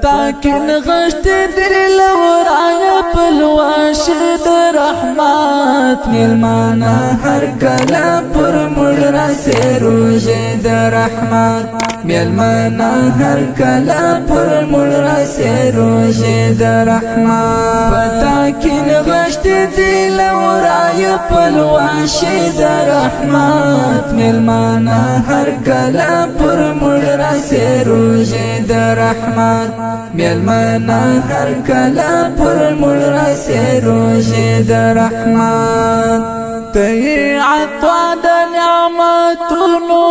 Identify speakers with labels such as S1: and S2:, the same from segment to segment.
S1: تاکن غشت دل ورایا پلواش در رحمت ملمانا هر کلا پر مجرا سے روز در رحمت ملمانا هر کلا پر مجرا سے روز در رحمت تاکن غشت دل ورایا پلواش در رحمت ملمانا هر کلا پر مجرا سے روز در رحمت ملمانا هر کلا پر مجرا سے روز در رحمت تی عطا د نعمتونو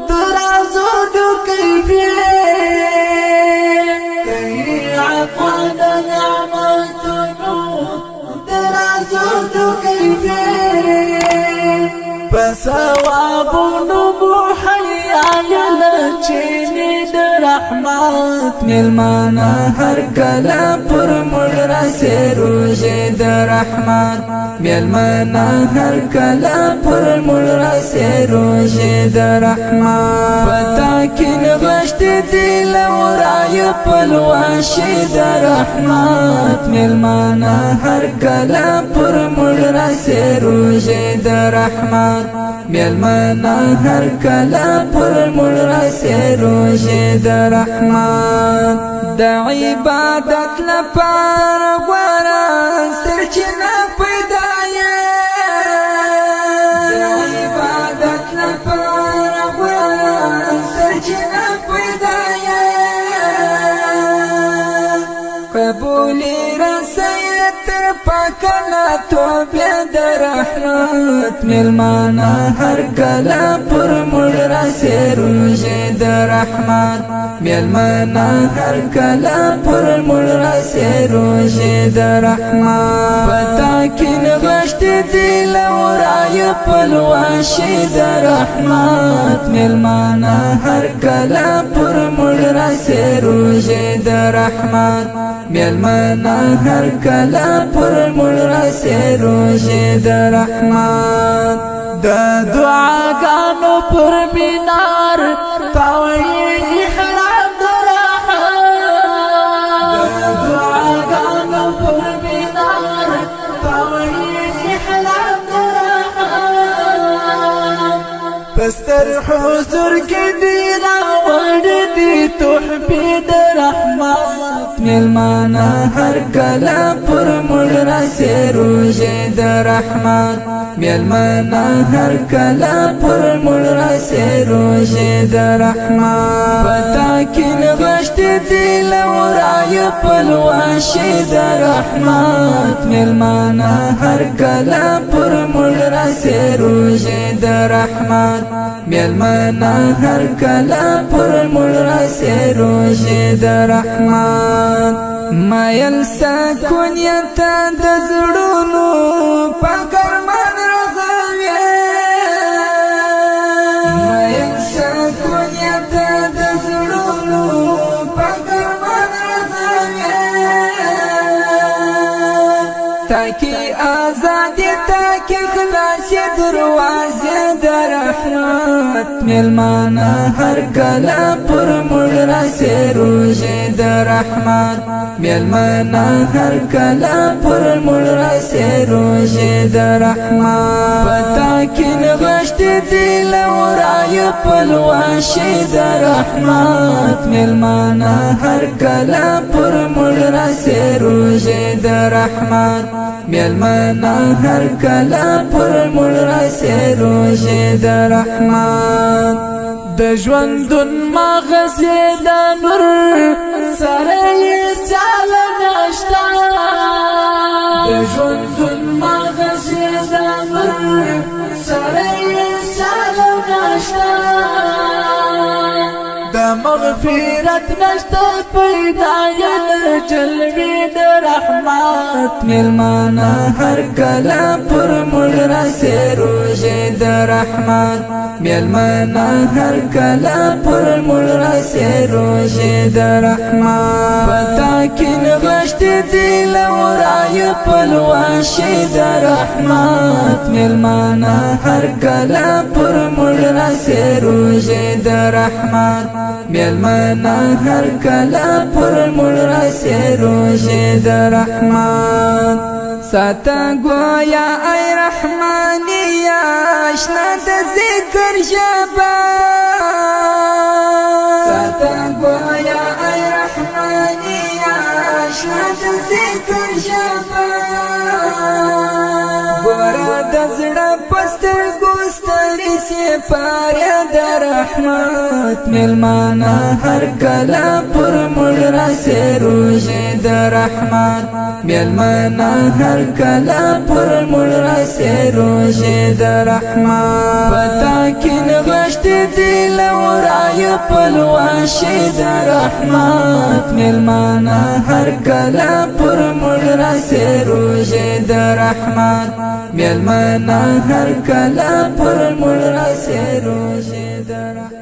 S1: درازو دو کیفیت تی عطا د نعمتونو درازو دو کیفیت بثوابونو محیا یلچینی در رحمت ملمانا هر کلا پر مجرا سے روز در رحمت ملمانا هر کلا پر مجرا سے روز در رحمت پتاکن غشت دل ورای پلواش در رحمت ملمانا هر کلا پر مجرا سے روز در رحمت ملمانا هر کلا پر مجرا سے روز در رحمت د عبادت لپاره غوړه سرچینه پیدا د عبادت لپاره غوړه سرچینه پیدا قبولي رسیت پکنا توبه در رحمت ملمانا هر کلا پر مجرا سے روز در رحمت ملمانا هر کلا پر مجرا سے روز در رحمت پتاکن غشت دل ورای پلواش در رحمت ملمانا هر کلا پر مجرا سے روز در رحمت ملمانا هر کلا پر مجرا سے روز در رحمت د دعاګانو پر مینار پاوی احرام در رحمت د دعاګانو پر مینار پاوی احرام در رحمت پستر حضور کې دی راوړ دی تحفه در رحمت ملمانا هر کلا پر مجرا سے روز در رحمت ملمانا هر کلا پر مجرا سے روز در رحمت پتاکن غشت دل ورای پلواش در رحمت ملمانا هر کلا پر مجرا سے روز در رحمت ملمانا هر کلا پر مجرا سے روز در رحمت مایل سکونیتا د زړونو پاکر من رغوي مایل سکونیتا د زړونو پاکر من رغوي تاکي آزادي تاکي خلاص دروازه در رحمت ملمانا هر کلا پر مجرا سے روز در رحمت ملمانا هر کلا پر مجرا سے روز در رحمت پتاکن غشت دل ورای پلواش در رحمت ملمانا هر کلا پر مجرا سے روز در رحمت ملمانا هر کلا پر مجرا سے روز در رحمت د ژوندون مغزه د نور سره سال نشتا د ژوندون مغزه د نور سره سال نشتا د مغفرت نشتا پیدایت جلوی د رحمت ملمانا هر کلا پر مجرا سے روز در رحمت ملمانا هر کلا پر مجرا سے روز در رحمت کې نغشت دی لورای پلواشي د رحمت ملمانا هر کله پر موږ راسي روزه د رحمت ملمانا هر کله پر موږ راسي روزه د رحمت ساته گویا ای رحمانیا آشنا د ذکر ژبه ساته گویا ای رحمانیا آشنا د ذکر ژبه ګوره د زړه په سترګو ستړي سپاره د رحمت ملمانه هر کله پر موږ راسي روزه د رحمت ملمانه هر کله پر موږ راسي روزه د رحمت پتا کې نغشت دی لورای پلواشي د رحمت ملمانه هر کله پر موږ راسي روزه د رحمت ملمانا هر کله پر موږ راسي روزه د رحمت